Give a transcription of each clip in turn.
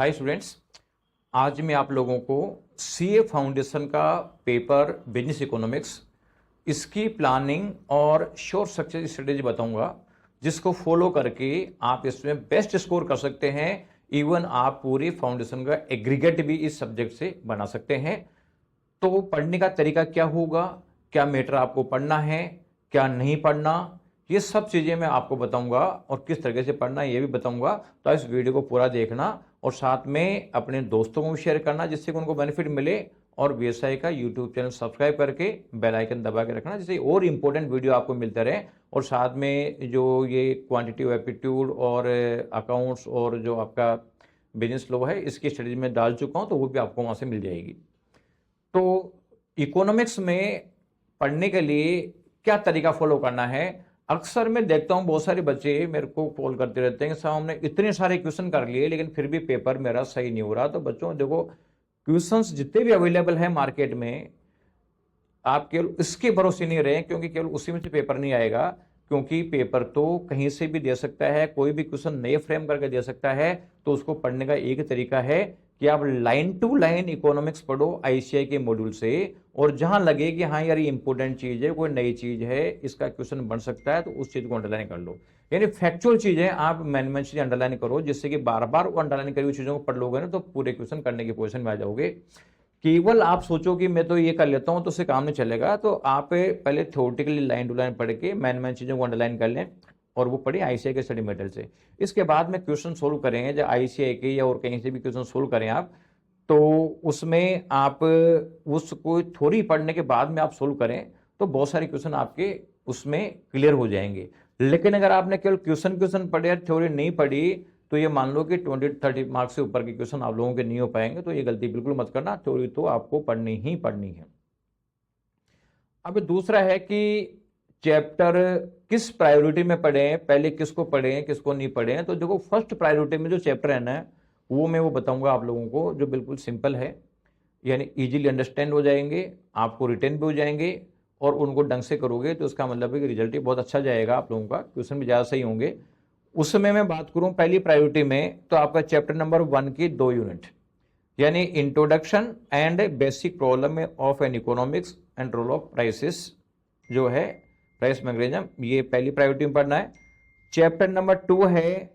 Hi students, आज मैं आप लोगों को सीए फाउंडेशन का पेपर बिजनेस इकोनॉमिक्स, इसकी प्लानिंग और शॉर्ट सक्सेस स्ट्रेटेजी बताऊंगा, जिसको फॉलो करके आप इसमें बेस्ट स्कोर कर सकते हैं। इवन आप पूरी फाउंडेशन का एग्रीगेट भी इस सब्जेक्ट से बना सकते हैं। तो पढ़ने का तरीका क्या होगा, क्या मैटर आपको पढ़ना है, क्या नहीं पढ़ना, ये सब चीज़ें मैं आपको बताऊंगा और किस तरीके से पढ़ना है ये भी बताऊंगा। तो इस वीडियो को पूरा देखना और साथ में अपने दोस्तों को भी शेयर करना जिससे कि उनको बेनिफिट मिले, और बीएसआई का यूट्यूब चैनल सब्सक्राइब करके बेल आइकन दबा के रखना जिससे और इंपॉर्टेंट वीडियो आपको मिलते रहे। और साथ में जो ये क्वांटिटेटिव एप्टीट्यूड और अकाउंट्स और जो आपका बिजनेस लॉ है इसकी स्टडीज में डाल चुका हूँ, तो वो भी आपको वहाँ से मिल जाएगी। तो इकोनॉमिक्स में पढ़ने के लिए क्या तरीका फॉलो करना है। अक्सर मैं देखता हूं बहुत सारे बच्चे मेरे को कॉल करते रहते हैं कि साहब हमने इतने सारे क्वेश्चन कर लिए लेकिन फिर भी पेपर मेरा सही नहीं हो रहा। तो बच्चों देखो, क्वेश्चंस जितने भी अवेलेबल है मार्केट में, आप केवल इसके भरोसे नहीं रहे, क्योंकि केवल उसी में से पेपर नहीं आएगा। क्योंकि पेपर तो कहीं से भी दे सकता है, कोई भी क्वेश्चन नए फ्रेम करके दे सकता है। तो उसको पढ़ने का एक तरीका है कि आप लाइन टू लाइन इकोनॉमिक्स पढ़ो आईसीआई के मॉड्यूल से, और जहां लगे कि हाँ यार ये इंपॉर्टेंट चीज है, कोई नई चीज है, इसका क्वेश्चन बन सकता है, तो उस चीज को अंडरलाइन कर लो। यानी फैक्चुअल चीजें आप मैनेजमेंट चीजें अंडरलाइन करो, जिससे कि बार बार वो अंडरलाइन करी हुई चीजों को पढ़ लोगे ना तो पूरे क्वेश्चन करने की पोजीशन में आ जाओगे। केवल आप सोचो कि मैं तो ये कर लेता हूं तो उससे काम नहीं चलेगा। तो आप पहले थ्योरेटिकली लाइन टू लाइन पढ़ के मेन चीजों को अंडरलाइन कर लें, और वो पढ़े आईसीआई के स्टडी मेटल से। इसके बाद में क्वेश्चन सोल्व करेंगे, जब आईसीआई के या और कहीं से भी क्वेश्चन सोल्व करें आप, तो उसमें आप उसको थोड़ी पढ़ने के बाद में आप सोल्व करें तो बहुत सारे क्वेश्चन आपके उसमें क्लियर हो जाएंगे। लेकिन अगर आपने केवल क्वेश्चन पढ़े, थ्योरी नहीं पढ़ी, तो ये मान लो कि 20-30 मार्क्स से ऊपर के क्वेश्चन आप लोगों के नहीं हो पाएंगे। तो ये गलती बिल्कुल मत करना, थ्योरी तो आपको पढ़नी ही पढ़नी है। अब दूसरा है कि चैप्टर किस प्रायोरिटी में पढ़ें, पहले किसको पढ़ें किसको नहीं पढ़ें। तो देखो, फर्स्ट प्रायोरिटी में जो चैप्टर है ना, वो मैं बताऊंगा आप लोगों को, जो बिल्कुल सिंपल है, यानी इजीली अंडरस्टैंड हो जाएंगे, आपको रिटेन भी हो जाएंगे, और उनको ढंग से करोगे तो उसका मतलब है कि रिजल्ट ही बहुत अच्छा जाएगा आप लोगों का, क्वेश्चन भी ज़्यादा सही होंगे। उसमें मैं बात करूं पहली प्रायोरिटी में, तो आपका चैप्टर नंबर 1 की 2 यूनिट, यानी introduction and basic problem of an economics and role of prices, जो है प्राइस मैकेनिज्म, ये पहली प्रायोरिटी में पढ़ना है। चैप्टर नंबर 2 है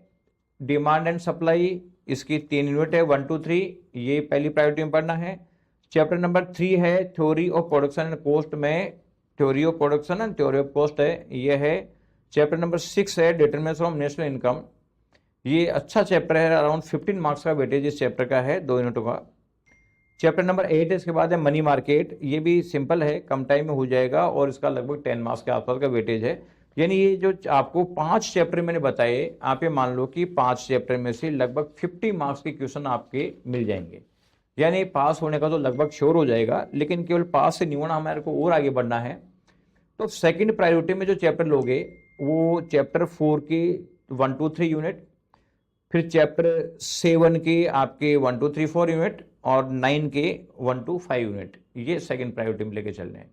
डिमांड एंड सप्लाई, इसकी 3 यूनिट है, 1, 2, 3, ये पहली प्रायोरिटी में पढ़ना है। चैप्टर नंबर 3 है theory of production and cost, में theory of production and theory of cost है, ये है। चैप्टर नंबर 6 है डिटरमिनेशन ऑफ नेशनल इनकम, ये अच्छा चैप्टर है, अराउंड 15 मार्क्स का वेटेज इस चैप्टर का है, 2 यूनिटों का। चैप्टर नंबर 8 है, इसके बाद है मनी मार्केट, ये भी सिंपल है, कम टाइम में हो जाएगा, और इसका लगभग 10 मार्क्स के आसपास का वेटेज है। यानी ये जो आपको 5 चैप्टर मैंने बताए, आप ये मान लो कि 5 चैप्टर में से लगभग 50 मार्क्स के क्वेश्चन आपके मिल जाएंगे। यानी पास होने का तो लगभग श्योर हो जाएगा, लेकिन केवल पास से नहीं होना, हमारे को और आगे बढ़ना है। तो सेकंड प्रायोरिटी में जो चैप्टर लोगे वो चैप्टर 4 की 1, 2, 3 यूनिट, फिर चैप्टर 7 के आपके 1, 2, 3, 4 यूनिट, और 9 के 1, 2, 5 यूनिट, ये सेकंड प्रायोरिटी में लेके चलने हैं।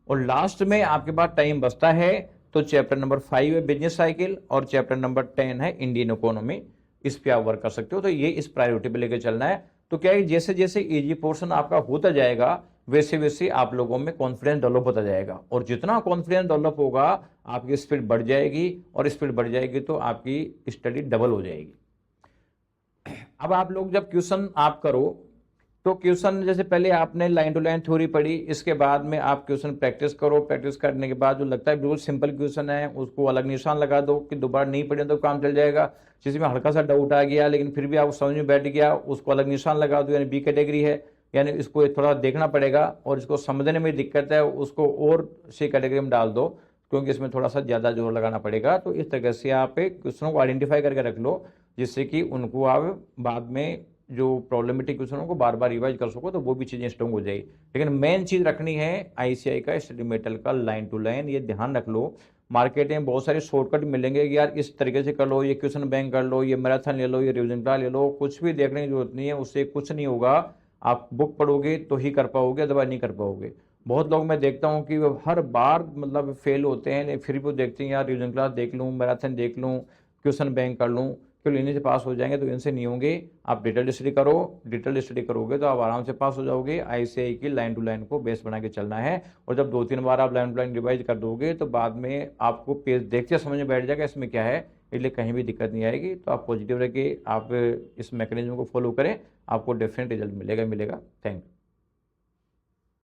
और लास्ट में आपके पास टाइम बचता है तो चैप्टर नंबर 5 है बिजनेस साइकिल, और चैप्टर नंबर 10 है इंडियन इकोनॉमी, इस पे आप वर्क कर सकते हो। तो ये इस प्रायोरिटी पे लेके चलना है। तो क्या है, जैसे जैसे इजी पोर्शन आपका होता जाएगा वैसे वैसे आप लोगों में कॉन्फिडेंस डेवलप होता जाएगा, और जितना कॉन्फिडेंस डेवलप होगा आपकी स्पीड बढ़ जाएगी, और स्पीड बढ़ जाएगी तो आपकी स्टडी डबल हो जाएगी। अब आप लोग जब क्वेश्चन आप करो, तो क्वेश्चन जैसे पहले आपने लाइन टू लाइन थ्योरी पढ़ी, इसके बाद में आप क्वेश्चन प्रैक्टिस करो, प्रैक्टिस करने के बाद जो लगता है बिल्कुल सिंपल क्वेश्चन है उसको अलग निशान लगा दो कि दोबारा नहीं पढ़े तो काम चल जाएगा। जिसमें हल्का सा डाउट आ गया लेकिन फिर भी आप समझ में बैठ गया, उसको अलग निशान लगा दो, यानी बी कैटेगरी है, यानी इसको थोड़ा देखना पड़ेगा, और इसको समझने में दिक्कत है उसको और सी कैटेगरी में डाल दो, क्योंकि इसमें थोड़ा सा ज़्यादा जोर लगाना पड़ेगा। तो इस तरह से आप क्वेश्चनों को आइडेंटिफाई करके रख लो, जिससे कि उनको आप बाद में जो प्रॉब्लमेटिक क्वेश्चनों को बार बार रिवाइज कर सको, तो वो भी चीज़ें स्ट्रॉन्ग हो जाएगी। लेकिन मेन चीज़ रखनी है आईसीआई का स्टडी मेटल का लाइन टू लाइन, ये ध्यान रख लो। मार्केट में बहुत सारे शॉर्टकट मिलेंगे कि यार इस तरीके से कर लो, ये क्वेश्चन बैंक कर लो, ये मैराथन ले लो, ये रिविजन क्लास ले लो, कुछ भी देखने की जरूरत नहीं है, उससे कुछ नहीं होगा। आप बुक पढ़ोगे तो ही कर पाओगे, अथवा नहीं कर पाओगे। बहुत लोग मैं देखता हूँ कि वो हर बार मतलब फेल होते हैं, फिर भी वो देखते हैं यार रिविजन क्लास देख लूँ, मैराथन देख लूँ, क्वेश्चन बैंक कर लूँ, केवल इन्हीं से पास हो जाएंगे तो इनसे नहीं होंगे। आप डिटेल स्टडी करो, डिटेल स्टडी करोगे तो आप आराम से पास हो जाओगे। ICAI की लाइन टू लाइन को बेस बना के चलना है, और जब 2-3 बार आप लाइन टू लाइन रिवाइज कर दोगे तो बाद में आपको पेज देखते समझ में बैठ जाएगा इसमें क्या है, इसलिए कहीं भी दिक्कत नहीं आएगी। तो आप पॉजिटिव रह के आप इस मैकेनिज्म को फॉलो करें, आपको डेफिनेट रिजल्ट मिलेगा। Thank you.